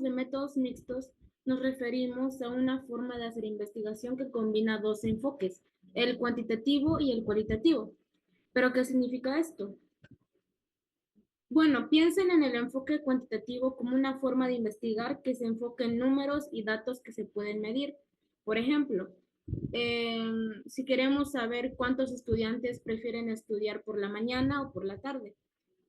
de métodos mixtos, nos referimos a una forma de hacer investigación que combina dos enfoques, el cuantitativo y el cualitativo. ¿Pero qué significa esto? Bueno, piensen en el enfoque cuantitativo como una forma de investigar que se enfoca en números y datos que se pueden medir. Por ejemplo, si queremos saber cuántos estudiantes prefieren estudiar por la mañana o por la tarde,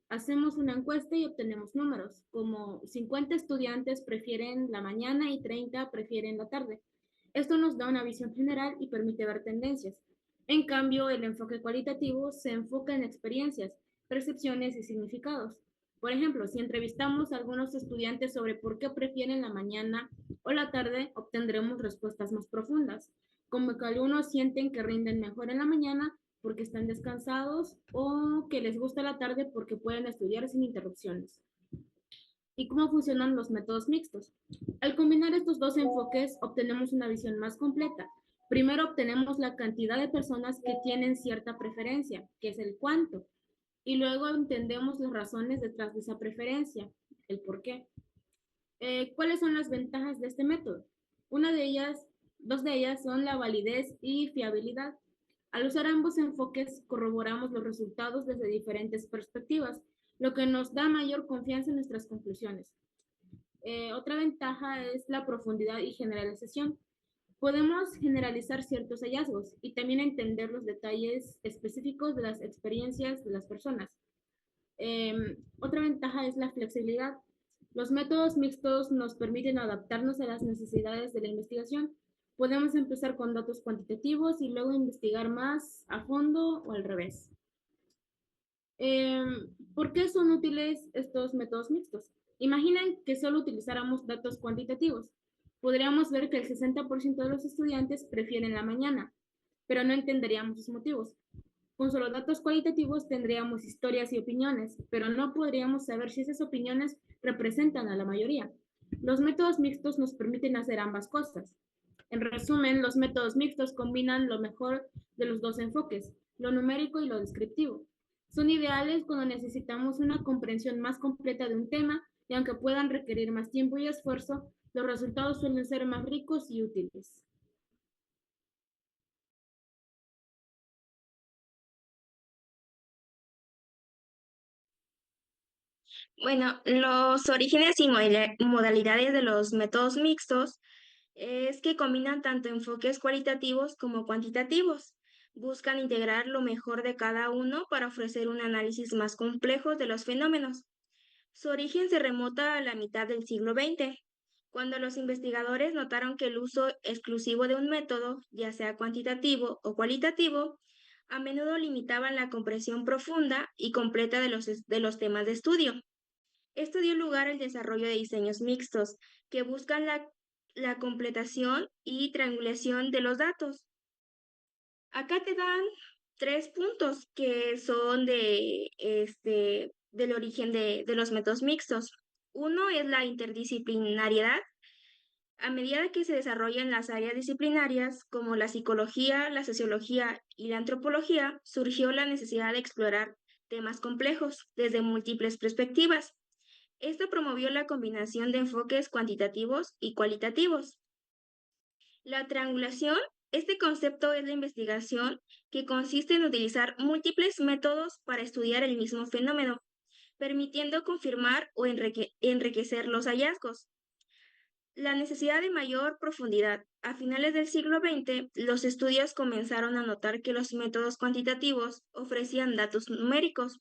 hacemos una encuesta y obtenemos números, como 50 estudiantes prefieren la mañana y 30 prefieren la tarde. Esto nos da una visión general y permite ver tendencias. En cambio, el enfoque cualitativo se enfoca en experiencias, percepciones y significados. Por ejemplo, si entrevistamos a algunos estudiantes sobre por qué prefieren la mañana o la tarde, obtendremos respuestas más profundas, como que algunos sienten que rinden mejor en la mañana porque están descansados o que les gusta la tarde porque pueden estudiar sin interrupciones. ¿Y cómo funcionan los métodos mixtos? Al combinar estos dos enfoques, obtenemos una visión más completa. Primero obtenemos la cantidad de personas que tienen cierta preferencia, que es el cuánto, y luego entendemos las razones detrás de esa preferencia, el por qué. ¿Cuáles son las ventajas de este método? Una de ellas, dos de ellas son la validez y fiabilidad. Al usar ambos enfoques, corroboramos los resultados desde diferentes perspectivas, lo que nos da mayor confianza en nuestras conclusiones. Otra ventaja es la profundidad y generalización. Podemos generalizar ciertos hallazgos y también entender los detalles específicos de las experiencias de las personas. Otra ventaja es la flexibilidad. Los métodos mixtos nos permiten adaptarnos a las necesidades de la investigación. Podemos empezar con datos cuantitativos y luego investigar más a fondo o al revés. ¿Por qué son útiles estos métodos mixtos? Imaginen que solo utilizáramos datos cuantitativos. Podríamos ver que el 60% de los estudiantes prefieren la mañana, pero no entenderíamos sus motivos. Con solo datos cualitativos tendríamos historias y opiniones, pero no podríamos saber si esas opiniones representan a la mayoría. Los métodos mixtos nos permiten hacer ambas cosas. En resumen, los métodos mixtos combinan lo mejor de los dos enfoques, lo numérico y lo descriptivo. Son ideales cuando necesitamos una comprensión más completa de un tema y aunque puedan requerir más tiempo y esfuerzo, los resultados suelen ser más ricos y útiles. Bueno, los orígenes y modalidades de los métodos mixtos es que combinan tanto enfoques cualitativos como cuantitativos. Buscan integrar lo mejor de cada uno para ofrecer un análisis más complejo de los fenómenos. Su origen se remota a la mitad del siglo XX, cuando los investigadores notaron que el uso exclusivo de un método, ya sea cuantitativo o cualitativo, a menudo limitaban la comprensión profunda y completa de los temas de estudio. Esto dio lugar al desarrollo de diseños mixtos que buscan la completación y triangulación de los datos. Acá te dan tres puntos que son del origen de los métodos mixtos. Uno es la interdisciplinariedad. A medida que se desarrollan las áreas disciplinarias, como la psicología, la sociología y la antropología, surgió la necesidad de explorar temas complejos desde múltiples perspectivas. Esto promovió la combinación de enfoques cuantitativos y cualitativos. La triangulación, este concepto es la investigación que consiste en utilizar múltiples métodos para estudiar el mismo fenómeno, permitiendo confirmar o enriquecer los hallazgos. La necesidad de mayor profundidad. A finales del siglo XX, los estudios comenzaron a notar que los métodos cuantitativos ofrecían datos numéricos,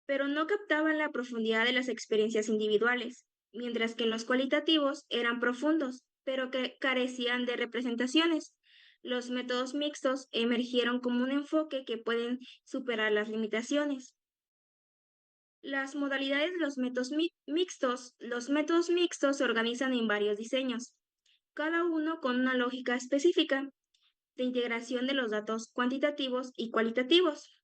pero no captaban la profundidad de las experiencias individuales, mientras que los cualitativos eran profundos, pero que carecían de representaciones. Los métodos mixtos emergieron como un enfoque que pueden superar las limitaciones. Las modalidades de los métodos mixtos. Los métodos mixtos se organizan en varios diseños, cada uno con una lógica específica de integración de los datos cuantitativos y cualitativos.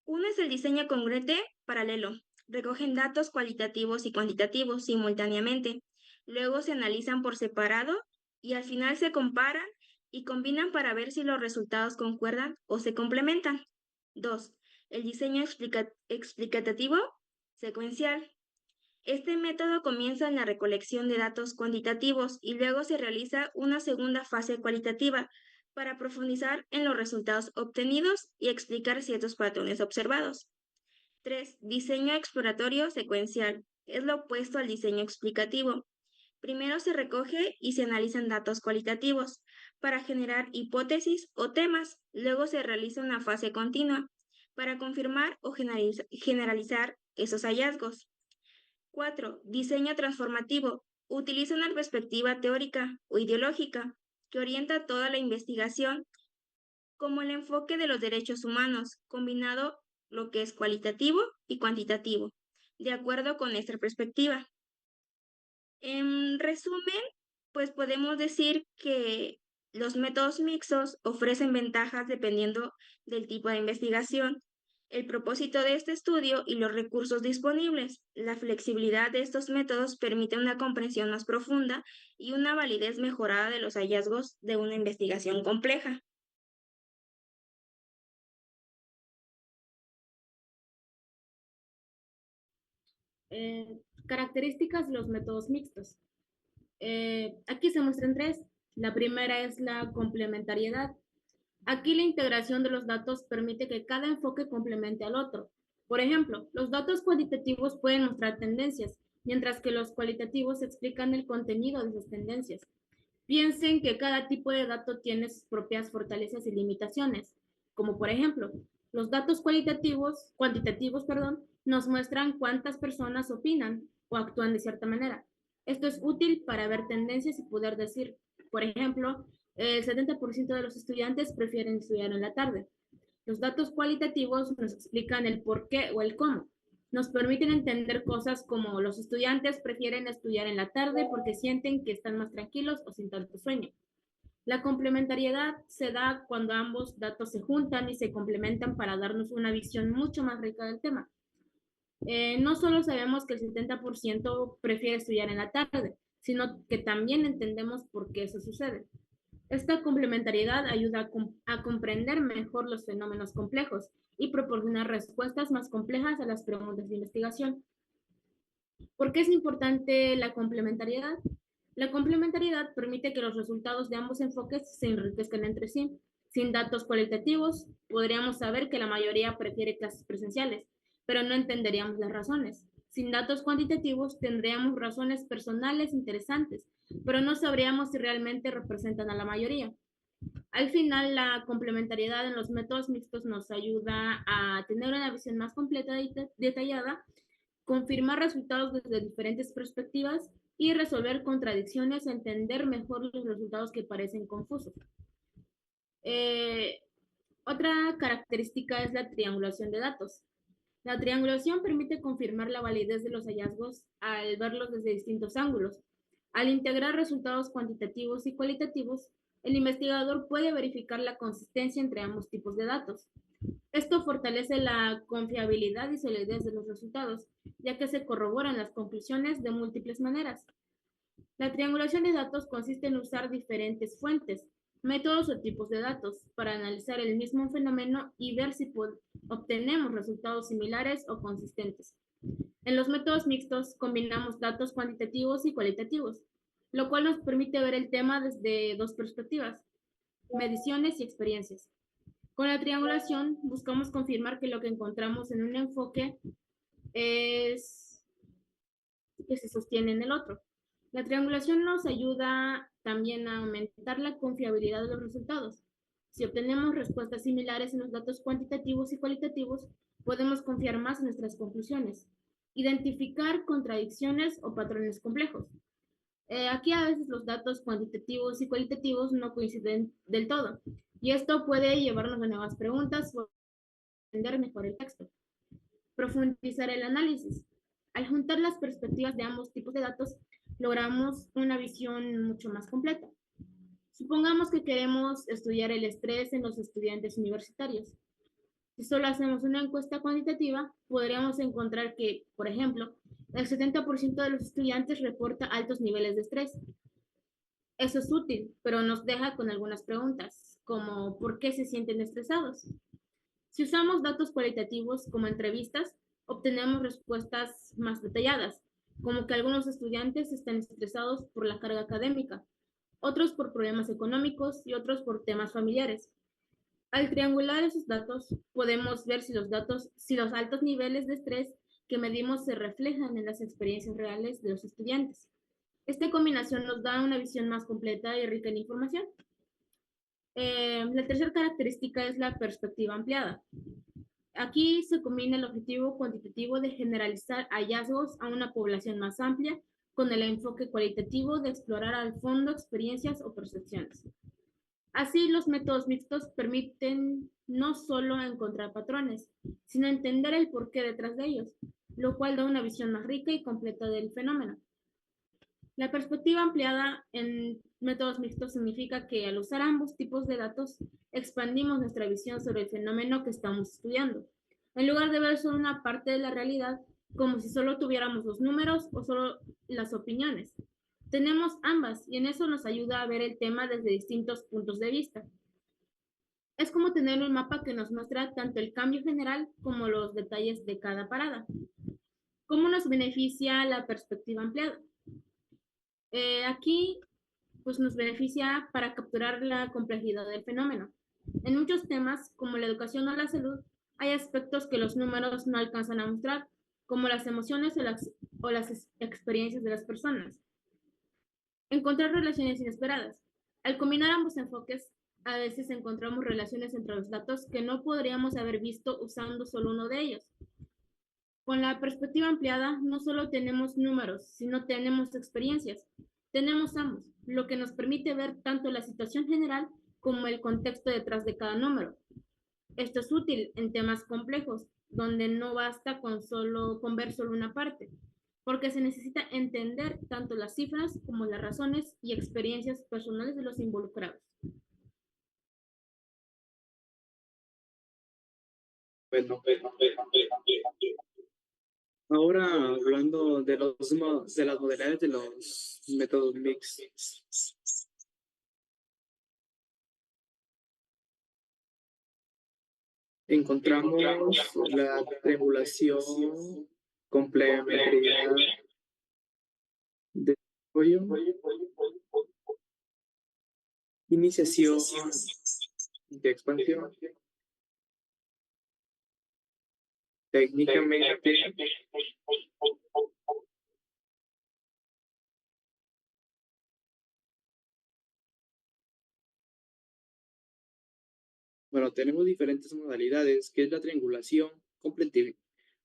Uno es el diseño congruente paralelo. Recogen datos cualitativos y cuantitativos simultáneamente. Luego se analizan por separado y al final se comparan y combinan para ver si los resultados concuerdan o se complementan. 2. El diseño explicativo secuencial. Este método comienza en la recolección de datos cuantitativos y luego se realiza una segunda fase cualitativa para profundizar en los resultados obtenidos y explicar ciertos patrones observados. 3. Diseño exploratorio secuencial. Es lo opuesto al diseño explicativo. Primero se recoge y se analizan datos cualitativos para generar hipótesis o temas. Luego se realiza una fase continua para confirmar o generalizar esos hallazgos. 4. Diseño transformativo. Utiliza una perspectiva teórica o ideológica que orienta toda la investigación, como el enfoque de los derechos humanos, combinado lo que es cualitativo y cuantitativo, de acuerdo con nuestra perspectiva. En resumen, pues podemos decir que los métodos mixtos ofrecen ventajas dependiendo del tipo de investigación, el propósito de este estudio y los recursos disponibles. La flexibilidad de estos métodos permite una comprensión más profunda y una validez mejorada de los hallazgos de una investigación compleja. Características de los métodos mixtos. Aquí se muestran tres. La primera es la complementariedad. Aquí la integración de los datos permite que cada enfoque complemente al otro. Por ejemplo, los datos cuantitativos pueden mostrar tendencias, mientras que los cualitativos explican el contenido de esas tendencias. Piensen que cada tipo de dato tiene sus propias fortalezas y limitaciones, como por ejemplo, los datos cuantitativos, nos muestran cuántas personas opinan o actúan de cierta manera. Esto es útil para ver tendencias y poder decir, por ejemplo, el 70% de los estudiantes prefieren estudiar en la tarde. Los datos cualitativos nos explican el por qué o el cómo. Nos permiten entender cosas como los estudiantes prefieren estudiar en la tarde porque sienten que están más tranquilos o sin tanto sueño. La complementariedad se da cuando ambos datos se juntan y se complementan para darnos una visión mucho más rica del tema. No solo sabemos que el 70% prefiere estudiar en la tarde, sino que también entendemos por qué eso sucede. Esta complementariedad ayuda a comprender mejor los fenómenos complejos y proporcionar respuestas más complejas a las preguntas de investigación. ¿Por qué es importante la complementariedad? La complementariedad permite que los resultados de ambos enfoques se enriquezcan entre sí. Sin datos cualitativos, podríamos saber que la mayoría prefiere clases presenciales, pero no entenderíamos las razones. Sin datos cuantitativos, tendríamos razones personales interesantes, pero no sabríamos si realmente representan a la mayoría. Al final, la complementariedad en los métodos mixtos nos ayuda a tener una visión más completa y detallada, confirmar resultados desde diferentes perspectivas y resolver contradicciones, entender mejor los resultados que parecen confusos. Eh, Otra característica es la triangulación de datos. La triangulación permite confirmar la validez de los hallazgos al verlos desde distintos ángulos. Al integrar resultados cuantitativos y cualitativos, el investigador puede verificar la consistencia entre ambos tipos de datos. Esto fortalece la confiabilidad y solidez de los resultados, ya que se corroboran las conclusiones de múltiples maneras. La triangulación de datos consiste en usar diferentes fuentes, métodos o tipos de datos para analizar el mismo fenómeno y ver si obtenemos resultados similares o consistentes. En los métodos mixtos combinamos datos cuantitativos y cualitativos, lo cual nos permite ver el tema desde dos perspectivas, mediciones y experiencias. Con la triangulación buscamos confirmar que lo que encontramos en un enfoque es que se sostiene en el otro. La triangulación nos ayuda también a aumentar la confiabilidad de los resultados. Si obtenemos respuestas similares en los datos cuantitativos y cualitativos, podemos confiar más en nuestras conclusiones. Identificar contradicciones o patrones complejos. Aquí a veces los datos cuantitativos y cualitativos no coinciden del todo, y esto puede llevarnos a nuevas preguntas o entender mejor el texto. Profundizar el análisis. Al juntar las perspectivas de ambos tipos de datos, logramos una visión mucho más completa. Supongamos que queremos estudiar el estrés en los estudiantes universitarios. Si solo hacemos una encuesta cuantitativa, podríamos encontrar que, por ejemplo, el 70% de los estudiantes reporta altos niveles de estrés. Eso es útil, pero nos deja con algunas preguntas, como ¿por qué se sienten estresados? Si usamos datos cualitativos como entrevistas, obtenemos respuestas más detalladas. como que algunos estudiantes están estresados por la carga académica, otros por problemas económicos y otros por temas familiares. Al triangular esos datos, podemos ver si los altos niveles de estrés que medimos se reflejan en las experiencias reales de los estudiantes. Esta combinación nos da una visión más completa y rica en información. La tercera característica es la perspectiva ampliada. Aquí se combina el objetivo cuantitativo de generalizar hallazgos a una población más amplia con el enfoque cualitativo de explorar al fondo experiencias o percepciones. Así, los métodos mixtos permiten no solo encontrar patrones, sino entender el porqué detrás de ellos, lo cual da una visión más rica y completa del fenómeno. La perspectiva ampliada en métodos mixtos significa que al usar ambos tipos de datos, expandimos nuestra visión sobre el fenómeno que estamos estudiando, en lugar de ver solo una parte de la realidad, como si solo tuviéramos los números o solo las opiniones. Tenemos ambas y en eso nos ayuda a ver el tema desde distintos puntos de vista. Es como tener un mapa que nos muestra tanto el cambio general como los detalles de cada parada. ¿Cómo nos beneficia la perspectiva ampliada? Aquí pues nos beneficia para capturar la complejidad del fenómeno. En muchos temas, como la educación o la salud, hay aspectos que los números no alcanzan a mostrar, como las emociones o las experiencias de las personas. Encontrar relaciones inesperadas. Al combinar ambos enfoques, a veces encontramos relaciones entre los datos que no podríamos haber visto usando solo uno de ellos. Con la perspectiva ampliada, no solo tenemos números, sino tenemos experiencias. Tenemos ambos, lo que nos permite ver tanto la situación general como el contexto detrás de cada número. Esto es útil en temas complejos, donde no basta con ver solo una parte, porque se necesita entender tanto las cifras como las razones y experiencias personales de los involucrados. Bueno, ahora hablando de de las modalidades de los métodos mixtos. Encontramos la triangulación, complementariedad, desarrollo, iniciación de expansión, técnicamente, bueno, tenemos diferentes modalidades, que es la triangulación,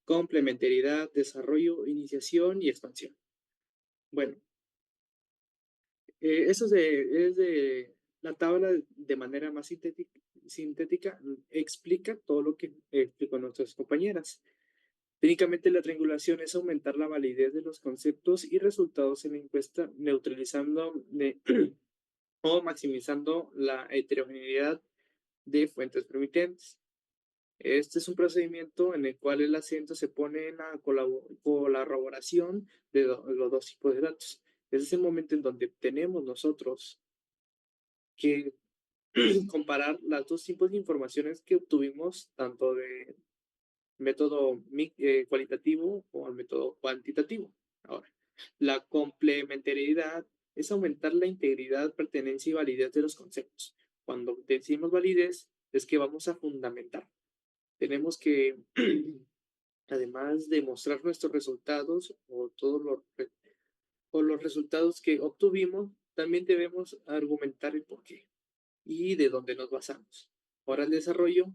complementariedad, desarrollo, iniciación y expansión. Bueno, eso es de la tabla de manera más sintética, explica todo lo que explicó nuestras compañeras. Técnicamente, la triangulación es aumentar la validez de los conceptos y resultados en la encuesta, o maximizando la heterogeneidad de fuentes permitentes. Este es un procedimiento en el cual el acento se pone en la colaboración de los dos tipos de datos. Ese es el momento en donde tenemos nosotros que comparar los dos tipos de informaciones que obtuvimos, tanto de método cualitativo o al método cuantitativo. Ahora, la complementariedad es aumentar la integridad, pertenencia y validez de los conceptos. Cuando decimos validez, es que vamos a fundamentar. Tenemos que, además de mostrar nuestros resultados o los resultados que obtuvimos, también debemos argumentar el porqué y de dónde nos basamos. Ahora, el desarrollo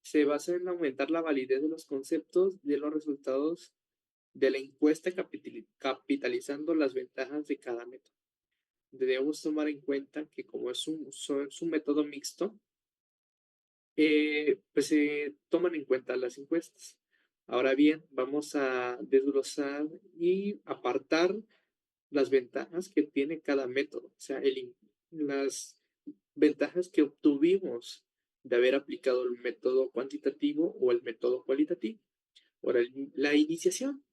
se basa en aumentar la validez de los conceptos de los resultados de la encuesta, capitalizando las ventajas de cada método. Debemos tomar en cuenta que como es un método mixto, pues se toman en cuenta las encuestas. Ahora bien, vamos a desglosar y apartar las ventajas que tiene cada método, o sea, las ventajas que obtuvimos de haber aplicado el método cuantitativo o el método cualitativo. Ahora, la iniciación,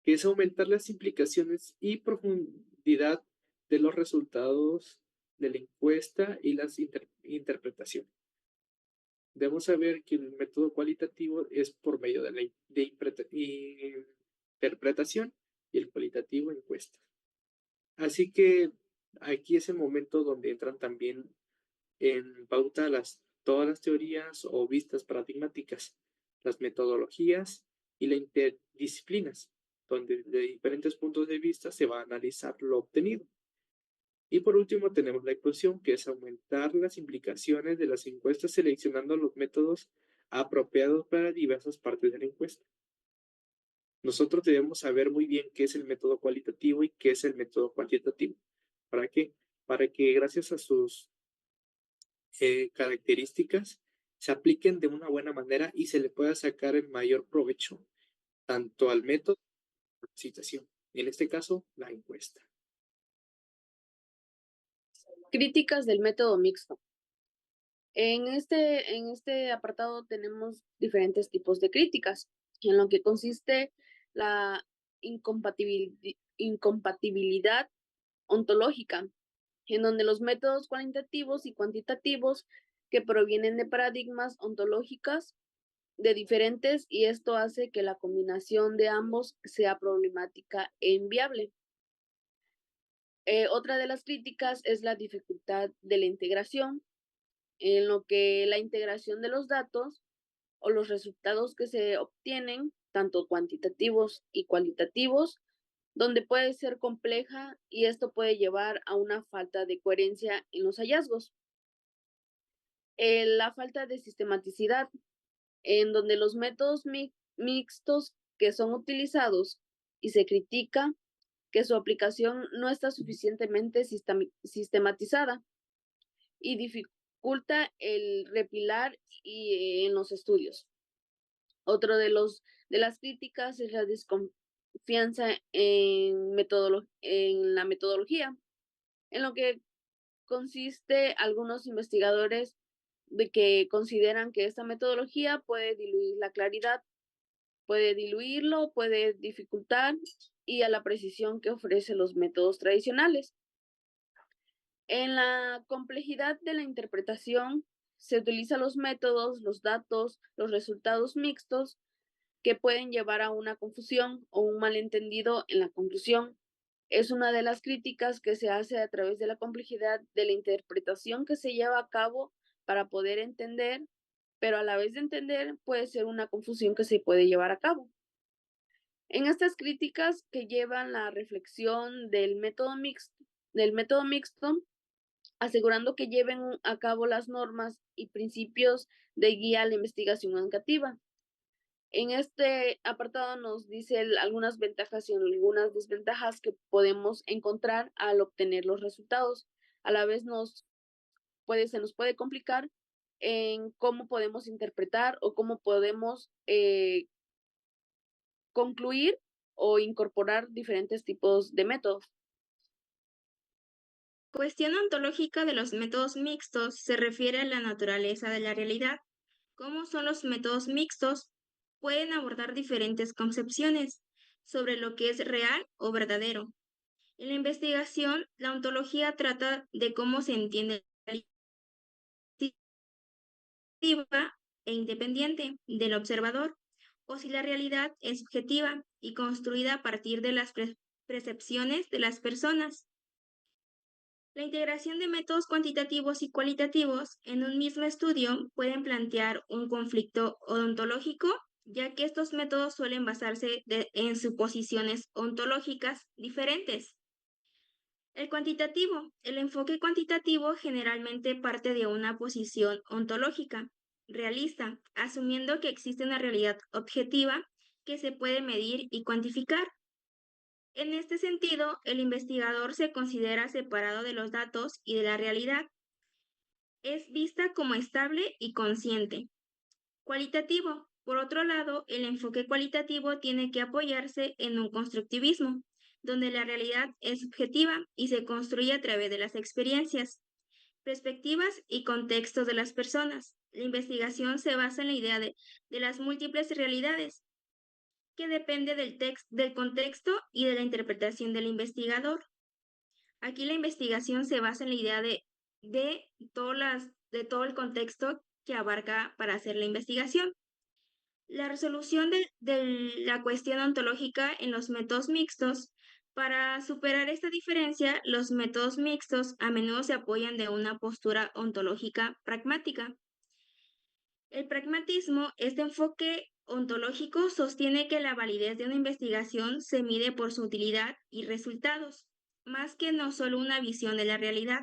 que es aumentar las implicaciones y profundidad de los resultados de la encuesta y las interpretaciones. Debemos saber que el método cualitativo es por medio de la interpretación y el cualitativo encuesta. Así que aquí es el momento donde entran también en pauta todas las teorías o vistas paradigmáticas, las metodologías y las interdisciplinas, donde de diferentes puntos de vista se va a analizar lo obtenido. Y por último tenemos la inclusión, que es aumentar las implicaciones de las encuestas seleccionando los métodos apropiados para diversas partes de la encuesta. Nosotros debemos saber muy bien qué es el método cualitativo y qué es el método cuantitativo. ¿Para qué? Para que gracias a sus características se apliquen de una buena manera y se le pueda sacar el mayor provecho tanto al método como a la situación. En este caso, la encuesta. Críticas del método mixto. En este apartado tenemos diferentes tipos de críticas, en lo que consiste la incompatibilidad ontológica, en donde los métodos cualitativos y cuantitativos que provienen de paradigmas ontológicas de diferentes y esto hace que la combinación de ambos sea problemática e inviable. Otra de las críticas es la dificultad de la integración, en lo que la integración de los datos o los resultados que se obtienen, tanto cuantitativos y cualitativos, donde puede ser compleja y esto puede llevar a una falta de coherencia en los hallazgos. La falta de sistematicidad, en donde los métodos mixtos que son utilizados y se critica que su aplicación no está suficientemente sistematizada y dificulta el repilar en los estudios. Otro de las críticas es la desconfianza en la metodología, en lo que consiste algunos investigadores de que consideran que esta metodología puede diluir la claridad, puede diluirlo, puede dificultar y a la precisión que ofrecen los métodos tradicionales. En la complejidad de la interpretación se utilizan los métodos, los datos, los resultados mixtos que pueden llevar a una confusión o un malentendido en la conclusión. Es una de las críticas que se hace a través de la complejidad de la interpretación que se lleva a cabo para poder entender, pero a la vez de entender puede ser una confusión que se puede llevar a cabo. En estas críticas que llevan la reflexión del método mixto, asegurando que lleven a cabo las normas y principios de guía a la investigación educativa. En este apartado nos dice algunas ventajas y algunas desventajas que podemos encontrar al obtener los resultados. A la vez se nos puede complicar en cómo podemos interpretar o cómo podemos concluir o incorporar diferentes tipos de métodos. Cuestión ontológica de los métodos mixtos se refiere a la naturaleza de la realidad. ¿Cómo son los métodos mixtos? Pueden abordar diferentes concepciones sobre lo que es real o verdadero. En la investigación, la ontología trata de cómo se entiende la realidad e independiente del observador, o si la realidad es subjetiva y construida a partir de las percepciones de las personas. La integración de métodos cuantitativos y cualitativos en un mismo estudio pueden plantear un conflicto ontológico, ya que estos métodos suelen basarse en suposiciones ontológicas diferentes. El enfoque cuantitativo generalmente parte de una posición ontológica, realista, asumiendo que existe una realidad objetiva que se puede medir y cuantificar. En este sentido, el investigador se considera separado de los datos y de la realidad. Es vista como estable y consciente. Cualitativo. Por otro lado, el enfoque cualitativo tiene que apoyarse en un constructivismo, donde la realidad es subjetiva y se construye a través de las experiencias, perspectivas y contextos de las personas. La investigación se basa en la idea de las múltiples realidades, que depende del contexto y de la interpretación del investigador. Aquí la investigación se basa en la idea de todo el contexto que abarca para hacer la investigación. La resolución de la cuestión ontológica en los métodos mixtos. Para superar esta diferencia, los métodos mixtos a menudo se apoyan de una postura ontológica pragmática. El pragmatismo, este enfoque ontológico, sostiene que la validez de una investigación se mide por su utilidad y resultados, más que no solo una visión de la realidad.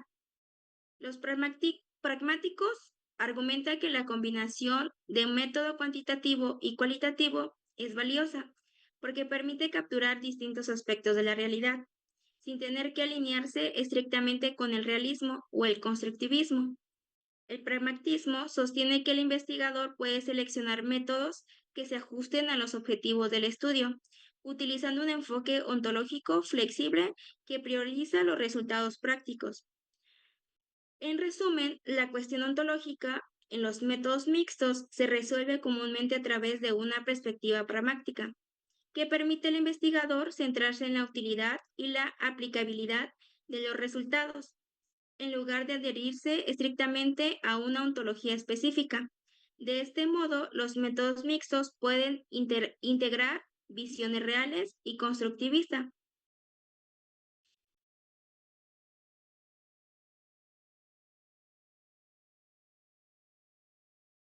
Los pragmáticos argumentan que la combinación de un método cuantitativo y cualitativo es valiosa, porque permite capturar distintos aspectos de la realidad, sin tener que alinearse estrictamente con el realismo o el constructivismo. El pragmatismo sostiene que el investigador puede seleccionar métodos que se ajusten a los objetivos del estudio, utilizando un enfoque ontológico flexible que prioriza los resultados prácticos. En resumen, la cuestión ontológica en los métodos mixtos se resuelve comúnmente a través de una perspectiva pragmática, que permite al investigador centrarse en la utilidad y la aplicabilidad de los resultados, en lugar de adherirse estrictamente a una ontología específica. De este modo, los métodos mixtos pueden integrar visiones reales y constructivistas.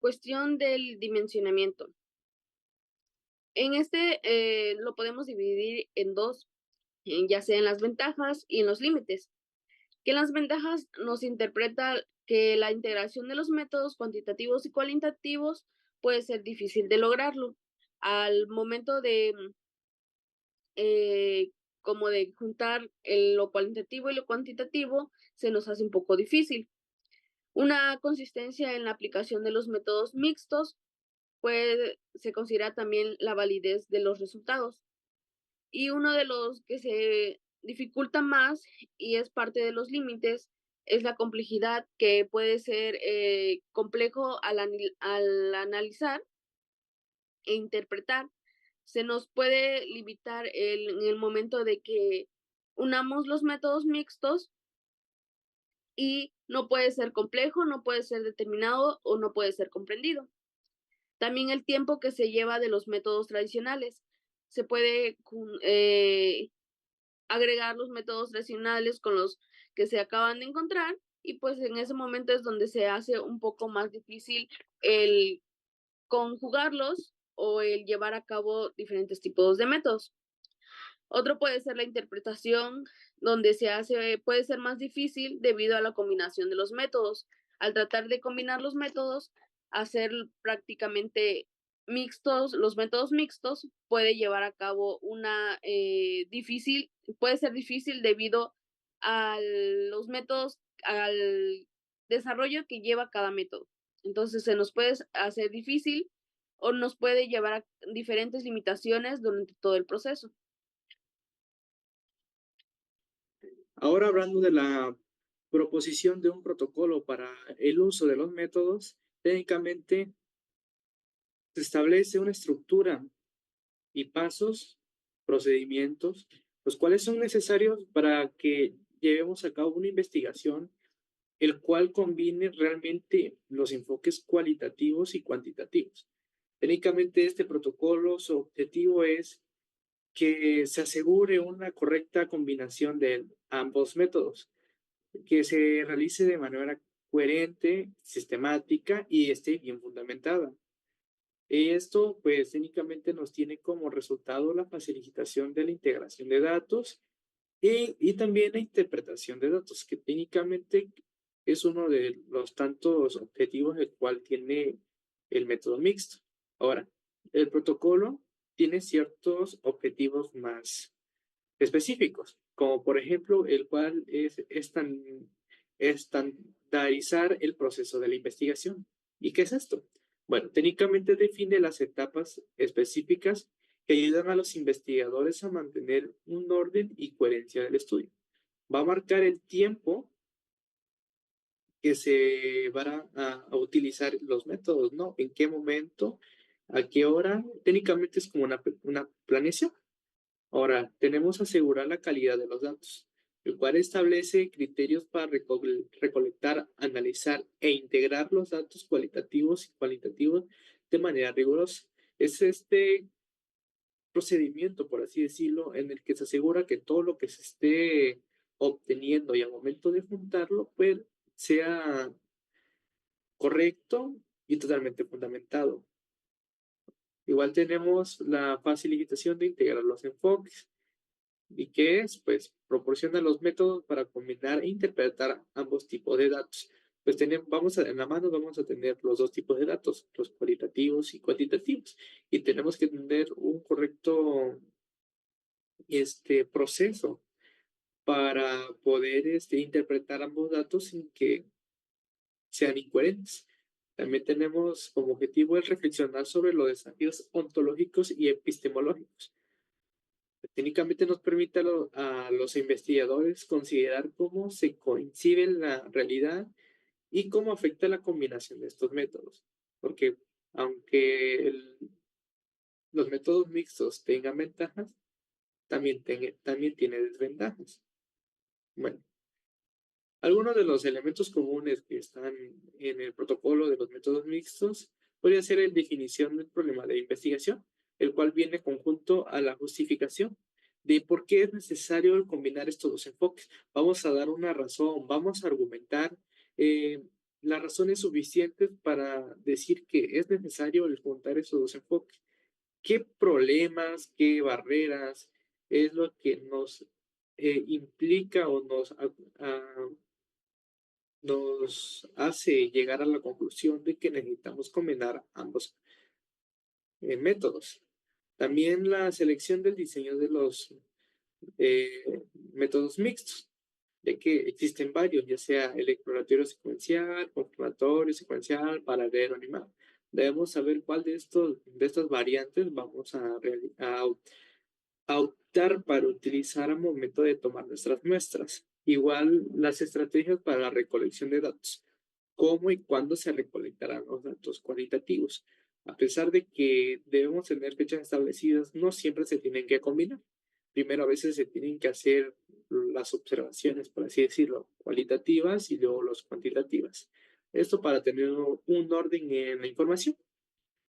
Cuestión del dimensionamiento. En este lo podemos dividir en dos, ya sea en las ventajas y en los límites. Que en las ventajas nos interpreta que la integración de los métodos cuantitativos y cualitativos puede ser difícil de lograrlo. Al momento de como de juntar lo cualitativo y lo cuantitativo, se nos hace un poco difícil. Una consistencia en la aplicación de los métodos mixtos se considera también la validez de los resultados. Y uno de los que se dificulta más y es parte de los límites es la complejidad, que puede ser complejo al analizar e interpretar. Se nos puede limitar en el momento de que unamos los métodos mixtos y no puede ser complejo, no puede ser determinado o no puede ser comprendido. También el tiempo que se lleva de los métodos tradicionales. Se puede agregar los métodos tradicionales con los que se acaban de encontrar y pues en ese momento es donde se hace un poco más difícil el conjugarlos o el llevar a cabo diferentes tipos de métodos. Otro puede ser la interpretación, donde puede ser más difícil debido a la combinación de los métodos. Al tratar de combinar los métodos, hacer prácticamente mixtos, los métodos mixtos, puede llevar a cabo puede ser difícil debido a los métodos, al desarrollo que lleva cada método. Entonces se nos puede hacer difícil o nos puede llevar a diferentes limitaciones durante todo el proceso. Ahora hablando de la proposición de un protocolo para el uso de los métodos, técnicamente se establece una estructura y pasos, procedimientos, los cuales son necesarios para que llevemos a cabo una investigación, el cual combine realmente los enfoques cualitativos y cuantitativos. Técnicamente este protocolo, su objetivo es que se asegure una correcta combinación de ambos métodos, que se realice de manera coherente, sistemática y esté bien fundamentada. Esto, pues, técnicamente nos tiene como resultado la facilitación de la integración de datos y también la interpretación de datos, que técnicamente es uno de los tantos objetivos el cual tiene el método mixto. Ahora, el protocolo tiene ciertos objetivos más específicos, como por ejemplo el cual es estandarizar el proceso de la investigación. ¿Y qué es esto? Bueno, técnicamente define las etapas específicas que ayudan a los investigadores a mantener un orden y coherencia del estudio. Va a marcar el tiempo que se van a utilizar los métodos, ¿no? ¿En qué momento? ¿A qué hora? Técnicamente es como una planeación. Ahora, tenemos que asegurar la calidad de los datos, el cual establece criterios para recolectar, analizar e integrar los datos cualitativos y cualitativos de manera rigurosa. Es este procedimiento, por así decirlo, en el que se asegura que todo lo que se esté obteniendo y al momento de juntarlo, pues sea correcto y totalmente fundamentado. Igual tenemos la facilitación de integrar los enfoques. ¿Y qué es? Pues proporciona los métodos para combinar e interpretar ambos tipos de datos. Pues en la mano vamos a tener los dos tipos de datos, los cualitativos y cuantitativos. Y tenemos que tener un correcto proceso para poder interpretar ambos datos sin que sean incoherentes. También tenemos como objetivo el reflexionar sobre los desafíos ontológicos y epistemológicos. Técnicamente nos permite a los investigadores considerar cómo se coincide la realidad y cómo afecta la combinación de estos métodos. Porque aunque los métodos mixtos tengan ventajas, también tiene desventajas. Bueno, algunos de los elementos comunes que están en el protocolo de los métodos mixtos podría ser la definición del problema de investigación, el cual viene conjunto a la justificación de por qué es necesario combinar estos dos enfoques. Vamos a dar una razón, vamos a argumentar las razones suficientes para decir que es necesario el juntar esos dos enfoques. ¿Qué problemas, qué barreras es lo que nos implica o nos hace llegar a la conclusión de que necesitamos combinar ambos métodos? También la selección del diseño de los métodos mixtos, de que existen varios, ya sea el exploratorio secuencial, confirmatorio secuencial, paralelo animado. Debemos saber cuál de estas variantes vamos a optar para utilizar al momento de tomar nuestras muestras. Igual las estrategias para la recolección de datos, cómo y cuándo se recolectarán los datos cualitativos. A pesar de que debemos tener fechas establecidas, no siempre se tienen que combinar. Primero a veces se tienen que hacer las observaciones, por así decirlo, cualitativas y luego las cuantitativas. Esto para tener un orden en la información.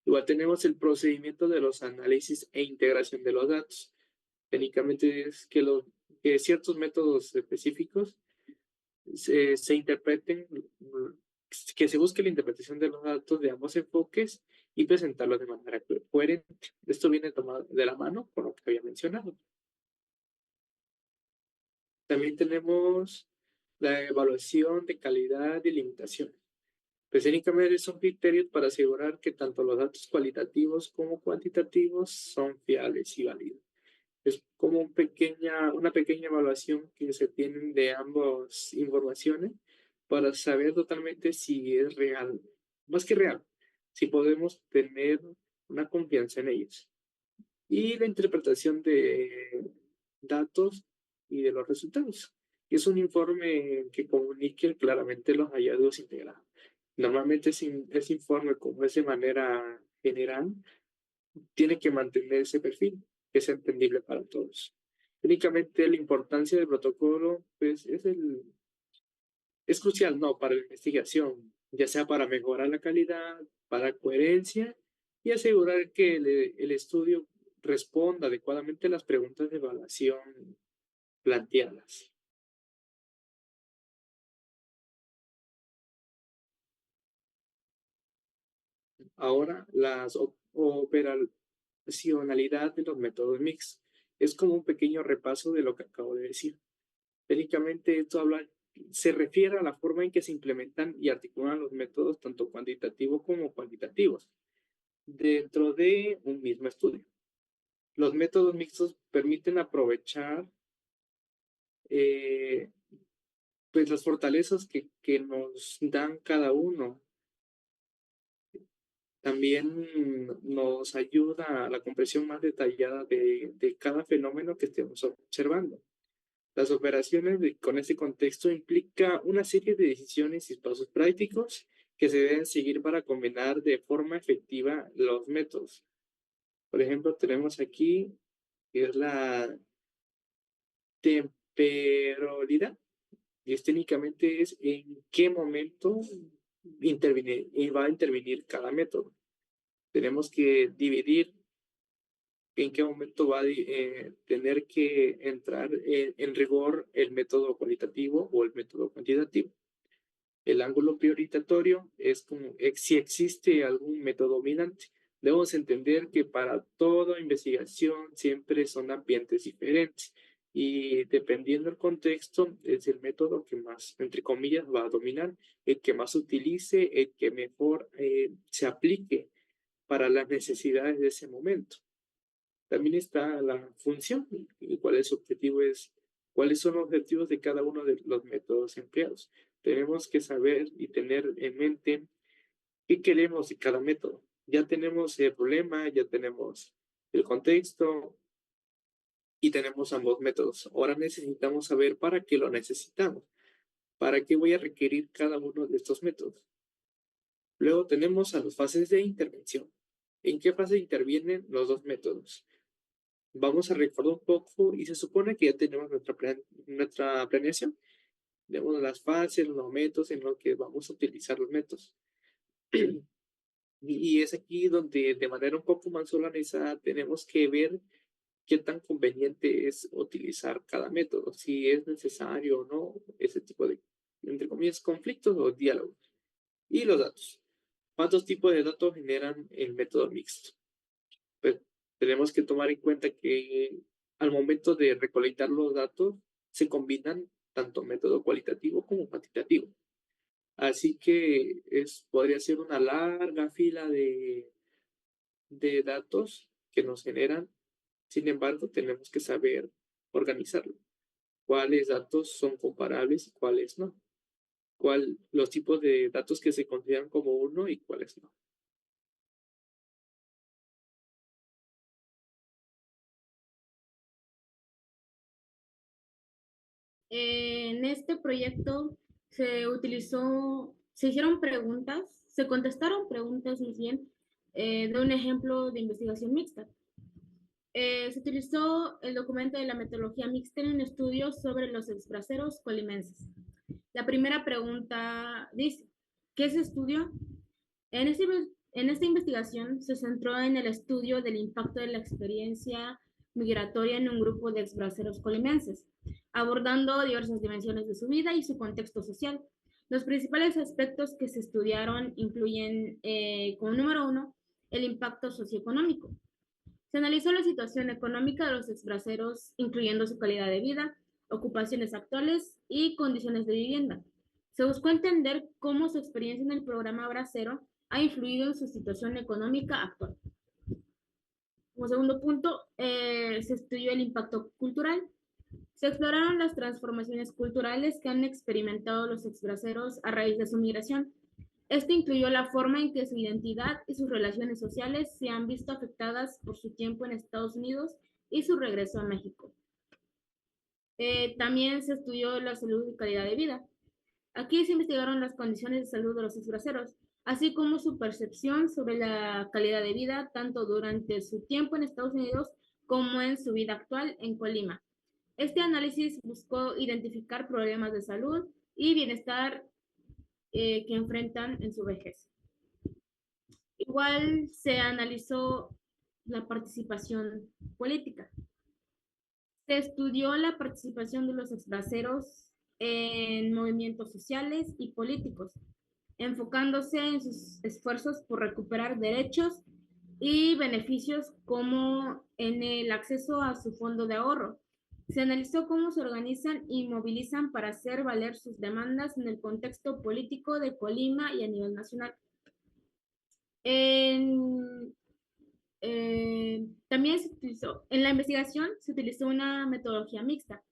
Igual tenemos el procedimiento de los análisis e integración de los datos. Técnicamente es que ciertos métodos específicos se interpreten, que se busque la interpretación de los datos de ambos enfoques y presentarlos de manera coherente. Esto viene tomado de la mano con lo que había mencionado. También tenemos la evaluación de calidad y limitaciones. Pues técnicamente son criterios para asegurar que tanto los datos cualitativos como cuantitativos son fiables y válidos. Es como una pequeña evaluación que se tienen de ambas informaciones para saber totalmente si es real, más que real, si podemos tener una confianza en ellos. Y la interpretación de datos y de los resultados. Es un informe que comunique claramente los hallazgos integrados. Normalmente ese informe, como es de manera general, tiene que mantener ese perfil, que sea entendible para todos. Únicamente la importancia del protocolo pues, es crucial, ¿no? Para la investigación, ya sea para mejorar la calidad, para coherencia y asegurar que el estudio responda adecuadamente a las preguntas de evaluación planteadas. Ahora, las operacionalidad de los métodos mixtos. Es como un pequeño repaso de lo que acabo de decir. Técnicamente esto se refiere a la forma en que se implementan y articulan los métodos tanto cuantitativos como cualitativos dentro de un mismo estudio. Los métodos mixtos permiten aprovechar pues las fortalezas que nos dan cada uno. También nos ayuda a la comprensión más detallada de cada fenómeno que estemos observando. Las operaciones con este contexto implica una serie de decisiones y pasos prácticos que se deben seguir para combinar de forma efectiva los métodos. Por ejemplo, tenemos aquí que es la temporalidad. Y técnicamente es en qué momento va a intervenir cada método. Tenemos que dividir en qué momento va a tener que entrar en rigor el método cualitativo o el método cuantitativo. El ángulo prioritatorio es como si existe algún método dominante. Debemos entender que para toda investigación siempre son ambientes diferentes y dependiendo del contexto es el método que más, entre comillas, va a dominar, el que más utilice, el que mejor se aplique para las necesidades de ese momento. También está la función y cuál es su objetivo, cuáles son los objetivos de cada uno de los métodos empleados. Tenemos que saber y tener en mente qué queremos de cada método. Ya tenemos el problema, ya tenemos el contexto y tenemos ambos métodos. Ahora necesitamos saber para qué lo necesitamos, para qué voy a requerir cada uno de estos métodos. Luego tenemos a las fases de intervención. ¿En qué fase intervienen los dos métodos? Vamos a recordar un poco y se supone que ya tenemos nuestra planeación. Tenemos las fases, los momentos en los que vamos a utilizar los métodos. Y es aquí donde de manera un poco más organizada tenemos que ver qué tan conveniente es utilizar cada método, si es necesario o no, ese tipo de, entre comillas, conflictos o diálogos. Y los datos. ¿Cuántos tipos de datos generan el método mixto? Pues tenemos que tomar en cuenta que al momento de recolectar los datos se combinan tanto método cualitativo como cuantitativo. Así que podría ser una larga fila de datos que nos generan. Sin embargo, tenemos que saber organizarlo. ¿Cuáles datos son comparables y cuáles no? Los tipos de datos que se consideran como uno y cuáles no. En este proyecto se hicieron preguntas, se contestaron preguntas más bien de un ejemplo de investigación mixta. Se utilizó el documento de la metodología mixta en un estudio sobre los exbraceros colimenses. La primera pregunta dice, ¿qué se estudió? En esta investigación se centró en el estudio del impacto de la experiencia migratoria en un grupo de exbraceros colimenses, abordando diversas dimensiones de su vida y su contexto social. Los principales aspectos que se estudiaron incluyen, como número uno, el impacto socioeconómico. Se analizó la situación económica de los exbraceros, incluyendo su calidad de vida, ocupaciones actuales y condiciones de vivienda. Se buscó entender cómo su experiencia en el programa Bracero ha influido en su situación económica actual. Como segundo punto, se estudió el impacto cultural. Se exploraron las transformaciones culturales que han experimentado los exbraceros a raíz de su migración. Esto incluyó la forma en que su identidad y sus relaciones sociales se han visto afectadas por su tiempo en Estados Unidos y su regreso a México. También se estudió la salud y calidad de vida. Aquí se investigaron las condiciones de salud de los exbraceros, así como su percepción sobre la calidad de vida, tanto durante su tiempo en Estados Unidos como en su vida actual en Colima. Este análisis buscó identificar problemas de salud y bienestar que enfrentan en su vejez. Igual se analizó la participación política. Se estudió la participación de los exbraceros en movimientos sociales y políticos, enfocándose en sus esfuerzos por recuperar derechos y beneficios como en el acceso a su fondo de ahorro. Se analizó cómo se organizan y movilizan para hacer valer sus demandas en el contexto político de Colima y a nivel nacional. También en la investigación se utilizó una metodología mixta,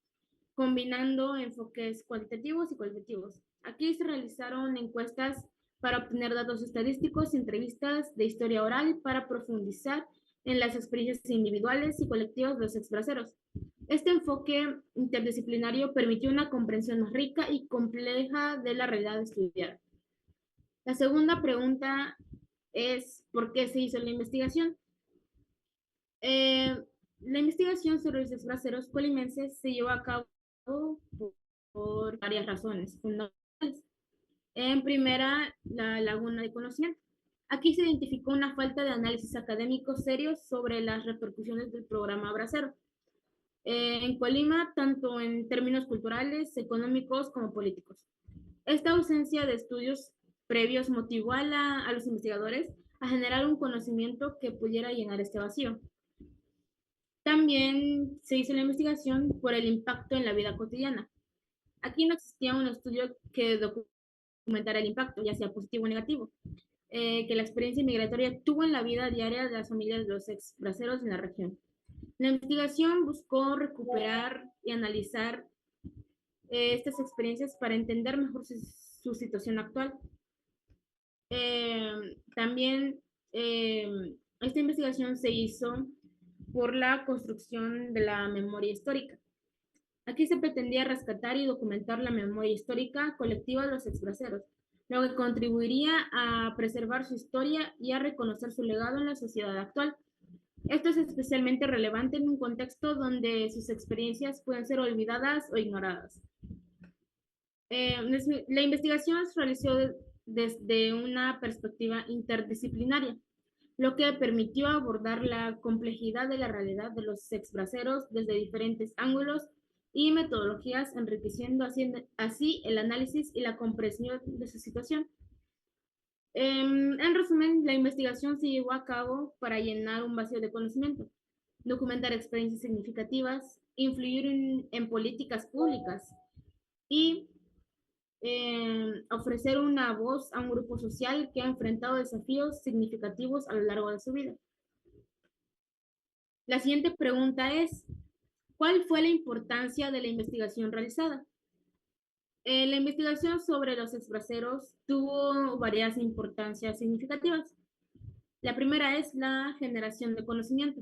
combinando enfoques cuantitativos y cualitativos. Aquí se realizaron encuestas para obtener datos estadísticos y entrevistas de historia oral para profundizar en las experiencias individuales y colectivas de los exbraceros. Este enfoque interdisciplinario permitió una comprensión más rica y compleja de la realidad estudiada. La segunda pregunta es, ¿por qué se hizo la investigación? La investigación sobre los exbraceros colimenses se llevó a cabo por varias razones fundamentales. En primera, la laguna de conocimiento. Aquí se identificó una falta de análisis académico serio sobre las repercusiones del programa Bracero en Colima, tanto en términos culturales, económicos como políticos. Esta ausencia de estudios previos motivó a los investigadores a generar un conocimiento que pudiera llenar este vacío. También se hizo la investigación por el impacto en la vida cotidiana. Aquí no existía un estudio que documentara el impacto, ya sea positivo o negativo, que la experiencia migratoria tuvo en la vida diaria de las familias de los ex-braceros en la región. La investigación buscó recuperar y analizar estas experiencias para entender mejor su situación actual. También esta investigación se hizo por la construcción de la memoria histórica. Aquí se pretendía rescatar y documentar la memoria histórica colectiva de los exbraceros, lo que contribuiría a preservar su historia y a reconocer su legado en la sociedad actual. Esto es especialmente relevante en un contexto donde sus experiencias pueden ser olvidadas o ignoradas. La investigación se realizó desde una perspectiva interdisciplinaria, lo que permitió abordar la complejidad de la realidad de los exbraceros desde diferentes ángulos y metodologías, enriqueciendo así el análisis y la comprensión de su situación. En resumen, la investigación se llevó a cabo para llenar un vacío de conocimiento, documentar experiencias significativas, influir en políticas públicas y ofrecer una voz a un grupo social que ha enfrentado desafíos significativos a lo largo de su vida. La siguiente pregunta es, ¿cuál fue la importancia de la investigación realizada? La investigación sobre los exbraceros tuvo varias importancias significativas. La primera es la generación de conocimiento.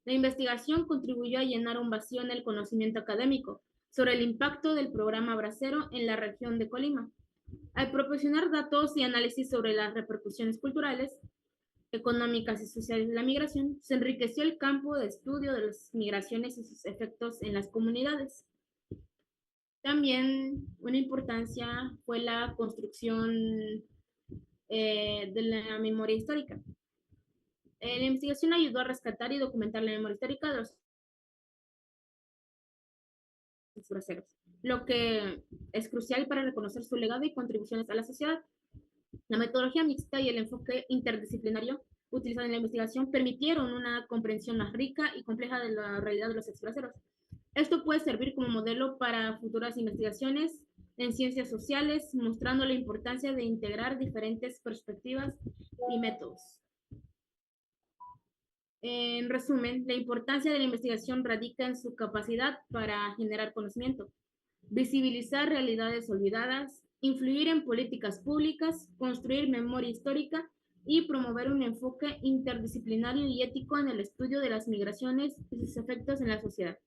La investigación contribuyó a llenar un vacío en el conocimiento académico sobre el impacto del programa Bracero en la región de Colima. Al proporcionar datos y análisis sobre las repercusiones culturales, económicas y sociales de la migración, se enriqueció el campo de estudio de las migraciones y sus efectos en las comunidades. También una importancia fue la construcción de la memoria histórica. La investigación ayudó a rescatar y documentar la memoria histórica de los braceros, lo que es crucial para reconocer su legado y contribuciones a la sociedad. La metodología mixta y el enfoque interdisciplinario utilizado en la investigación permitieron una comprensión más rica y compleja de la realidad de los exbraceros. Esto puede servir como modelo para futuras investigaciones en ciencias sociales, mostrando la importancia de integrar diferentes perspectivas y métodos. En resumen, la importancia de la investigación radica en su capacidad para generar conocimiento, visibilizar realidades olvidadas, influir en políticas públicas, construir memoria histórica y promover un enfoque interdisciplinario y ético en el estudio de las migraciones y sus efectos en la sociedad.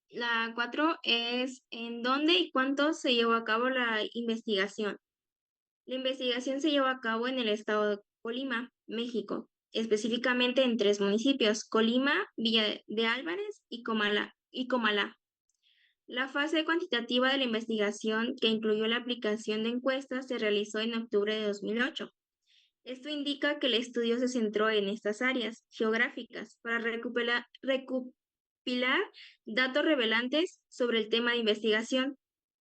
La 4 es ¿en dónde y cuánto se llevó a cabo la investigación? La investigación se llevó a cabo en el estado de Colima, México, específicamente en 3 municipios, Colima, Villa de Álvarez y Comalá. La fase cuantitativa de la investigación, que incluyó la aplicación de encuestas, se realizó en octubre de 2008. Esto indica que el estudio se centró en estas áreas geográficas para recopilar datos revelantes sobre el tema de investigación,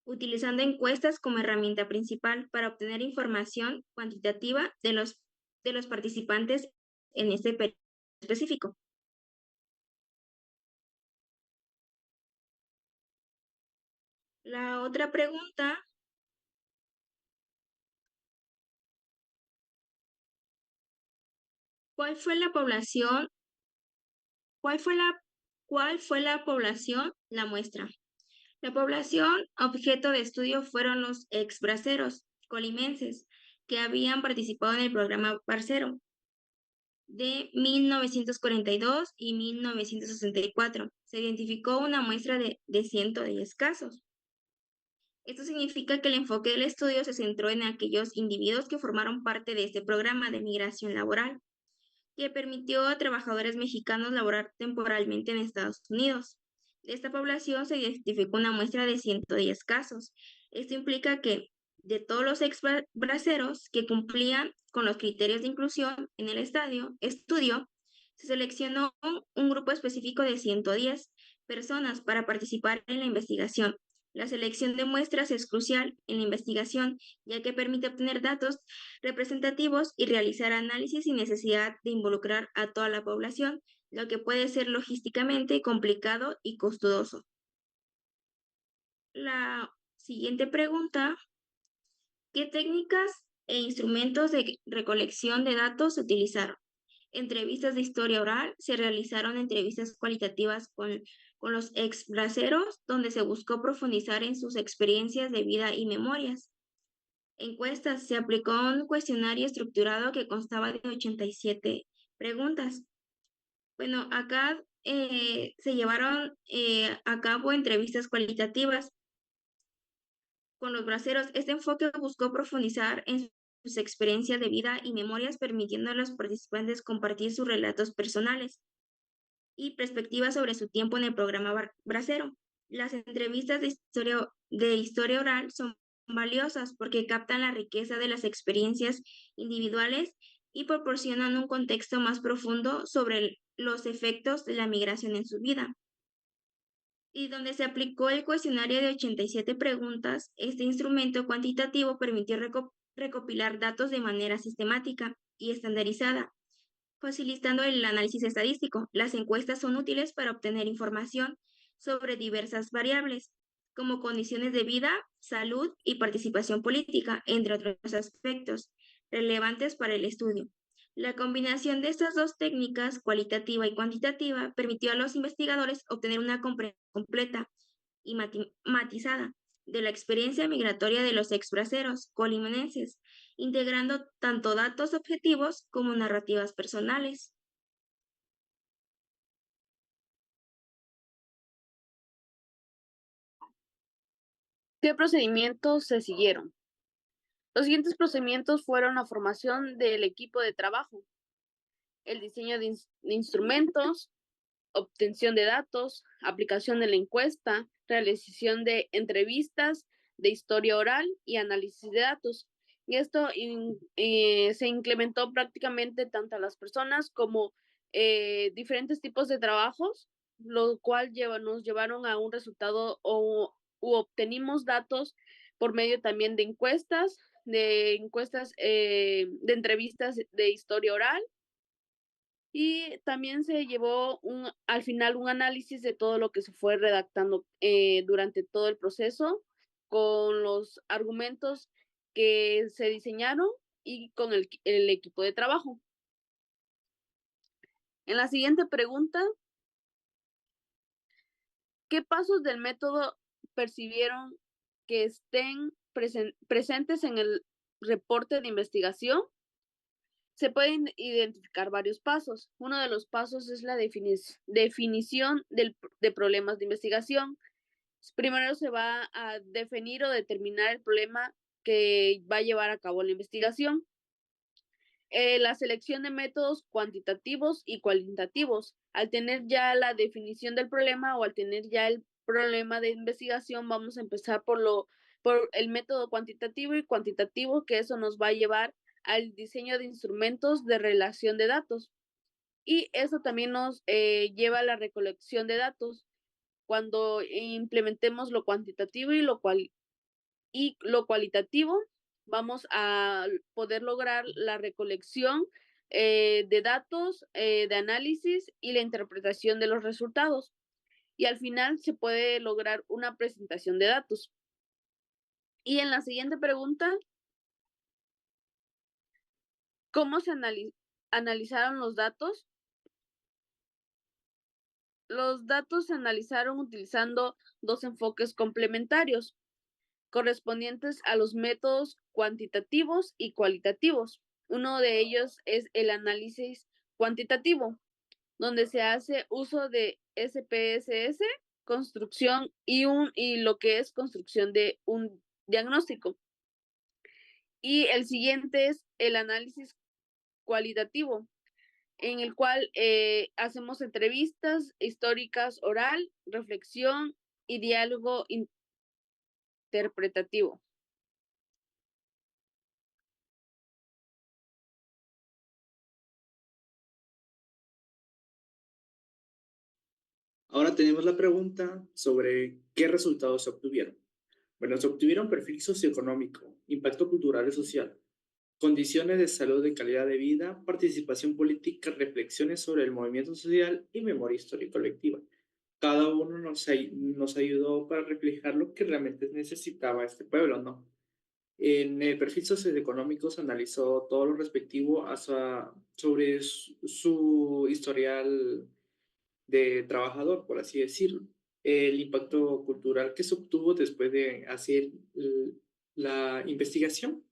utilizando encuestas como herramienta principal para obtener información cuantitativa de los participantes en este periodo específico. La otra pregunta, ¿cuál fue la población? ¿Cuál fue la población? La muestra. La población objeto de estudio fueron los exbraceros colimenses que habían participado en el programa Bracero de 1942 y 1964. Se identificó una muestra de 110 casos. Esto significa que el enfoque del estudio se centró en aquellos individuos que formaron parte de este programa de migración laboral, que permitió a trabajadores mexicanos laborar temporalmente en Estados Unidos. De esta población se identificó una muestra de 110 casos. Esto implica que de todos los ex-braceros que cumplían con los criterios de inclusión en el estudio, se seleccionó un grupo específico de 110 personas para participar en la investigación. La selección de muestras es crucial en la investigación, ya que permite obtener datos representativos y realizar análisis sin necesidad de involucrar a toda la población, lo que puede ser logísticamente complicado y costoso. La siguiente pregunta: ¿qué técnicas e instrumentos de recolección de datos se utilizaron? Entrevistas de historia oral. Se realizaron entrevistas cualitativas con los ex-braceros, donde se buscó profundizar en sus experiencias de vida y memorias. Encuestas. Se aplicó un cuestionario estructurado que constaba de 87 preguntas. Bueno, acá se llevaron a cabo entrevistas cualitativas con los braceros. Este enfoque buscó profundizar en sus experiencias de vida y memorias, permitiendo a los participantes compartir sus relatos personales y perspectivas sobre su tiempo en el programa bracero. Las entrevistas de historia oral son valiosas porque captan la riqueza de las experiencias individuales y proporcionan un contexto más profundo sobre los efectos de la migración en su vida. Y donde se aplicó el cuestionario de 87 preguntas, este instrumento cuantitativo permitió recopilar datos de manera sistemática y estandarizada, facilitando el análisis estadístico. Las encuestas son útiles para obtener información sobre diversas variables, como condiciones de vida, salud y participación política, entre otros aspectos relevantes para el estudio. La combinación de estas dos técnicas, cualitativa y cuantitativa, permitió a los investigadores obtener una comprensión completa y matizada de la experiencia migratoria de los ex-braceros colimenses, integrando tanto datos objetivos como narrativas personales. ¿Qué procedimientos se siguieron? Los siguientes procedimientos fueron la formación del equipo de trabajo, el diseño de instrumentos, obtención de datos, aplicación de la encuesta, realización de entrevistas de historia oral y análisis de datos. Y esto se implementó prácticamente tanto a las personas como diferentes tipos de trabajos, lo cual nos llevaron a un resultado u obtenimos datos por medio también de encuestas, de entrevistas de historia oral, y también se llevó al final un análisis de todo lo que se fue redactando durante todo el proceso, con los argumentos que se diseñaron y con el equipo de trabajo. En la siguiente pregunta, ¿qué pasos del método percibieron que estén presentes en el reporte de investigación? Se pueden identificar varios pasos. Uno de los pasos es la definición de problemas de investigación. Primero se va a definir o determinar el problema que va a llevar a cabo la investigación. La selección de métodos cuantitativos y cualitativos. Al tener ya la definición del problema o al tener ya el problema de investigación, vamos a empezar por el método cuantitativo y cuantitativo, que eso nos va a llevar al diseño de instrumentos de relación de datos. Y eso también nos lleva a la recolección de datos. Cuando implementemos lo cuantitativo y lo cualitativo, vamos a poder lograr la recolección de datos, de análisis y la interpretación de los resultados. Y al final se puede lograr una presentación de datos. Y en la siguiente pregunta, ¿cómo se analizaron los datos? Los datos se analizaron utilizando dos enfoques complementarios, correspondientes a los métodos cuantitativos y cualitativos. Uno de ellos es el análisis cuantitativo, donde se hace uso de SPSS, construcción y lo que es construcción de un diagnóstico. Y el siguiente es el análisis cualitativo. en el cual hacemos entrevistas históricas oral, reflexión y diálogo interpretativo. Ahora tenemos la pregunta sobre qué resultados se obtuvieron. Bueno, se obtuvieron perfil socioeconómico, impacto cultural y social, condiciones de salud y calidad de vida, participación política, reflexiones sobre el movimiento social y memoria histórica colectiva. Cada uno nos ayudó para reflejar lo que realmente necesitaba este pueblo, ¿no? En el perfil socioeconómico se analizó todo lo respectivo sobre su historial de trabajador, por así decirlo. El impacto cultural que se obtuvo después de hacer la investigación.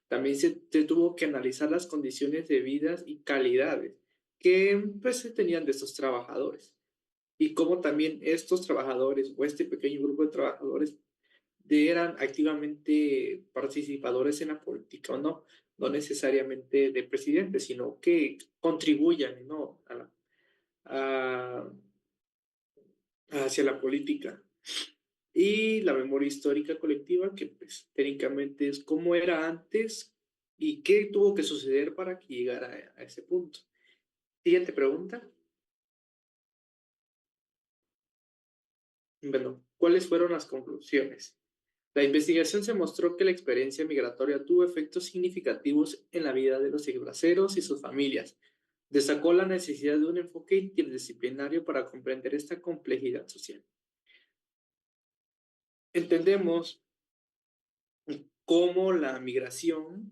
También se tuvo que analizar las condiciones de vida y calidades que pues, se tenían de estos trabajadores y cómo también estos trabajadores o este pequeño grupo de trabajadores eran activamente participadores en la política o no, no necesariamente de presidente, sino que contribuyan, ¿no? a, hacia la política. Y la memoria histórica colectiva, que pues técnicamente es cómo era antes y qué tuvo que suceder para que llegara a ese punto. Siguiente pregunta. Bueno, ¿cuáles fueron las conclusiones? La investigación se mostró que la experiencia migratoria tuvo efectos significativos en la vida de los braceros y sus familias. Destacó la necesidad de un enfoque interdisciplinario para comprender esta complejidad social. Entendemos cómo la migración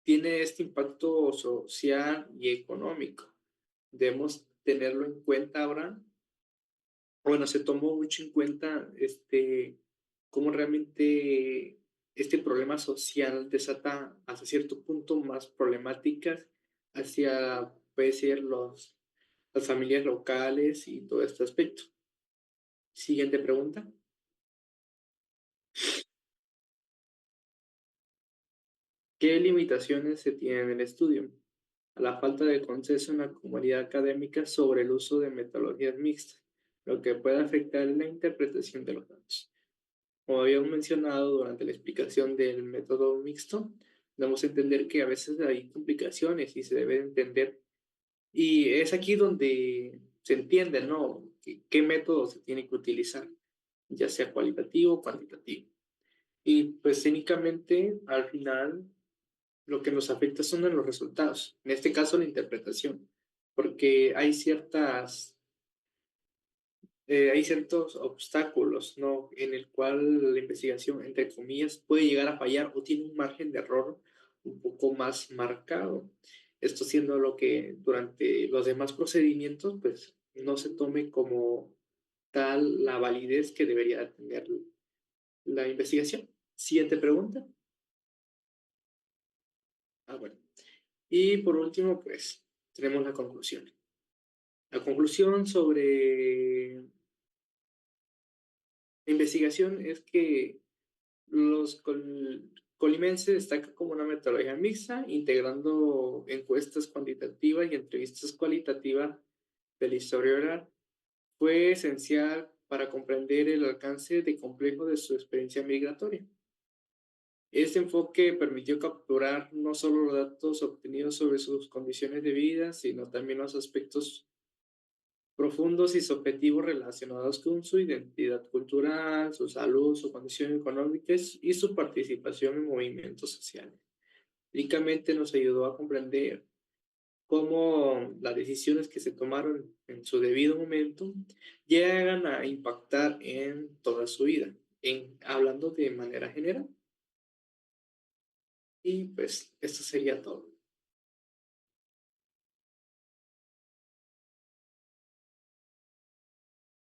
tiene este impacto social y económico. Debemos tenerlo en cuenta ahora. Bueno, se tomó mucho en cuenta cómo realmente este problema social desata hasta cierto punto más problemáticas hacia, puede ser, las familias locales y todo este aspecto. Siguiente pregunta. ¿Qué limitaciones se tienen en el estudio? A la falta de consenso en la comunidad académica sobre el uso de metodologías mixtas, lo que puede afectar la interpretación de los datos. Como habíamos mencionado durante la explicación del método mixto, debemos entender que a veces hay complicaciones y se debe entender. Y es aquí donde se entiende, ¿no? ¿Qué método se tiene que utilizar? Ya sea cualitativo o cuantitativo. Y pues técnicamente, al final, lo que nos afecta son en los resultados. En este caso, la interpretación. Porque hay ciertos obstáculos, ¿no? En el cual la investigación, entre comillas, puede llegar a fallar o tiene un margen de error un poco más marcado. Esto siendo lo que durante los demás procedimientos, pues, no se tome como tal la validez que debería tener la investigación. Siguiente pregunta. Bueno. Y por último, pues, tenemos la conclusión. La conclusión sobre la investigación es que los colimenses destacan como una metodología mixta, integrando encuestas cuantitativas y entrevistas cualitativas de la historia oral. Fue esencial para comprender el alcance de complejo de su experiencia migratoria. Este enfoque permitió capturar no solo los datos obtenidos sobre sus condiciones de vida, sino también los aspectos profundos y subjetivos relacionados con su identidad cultural, su salud, su condición económica y su participación en movimientos sociales. Ricamente nos ayudó a comprender cómo las decisiones que se tomaron en su debido momento llegan a impactar en toda su vida, hablando de manera general. Y pues esto sería todo.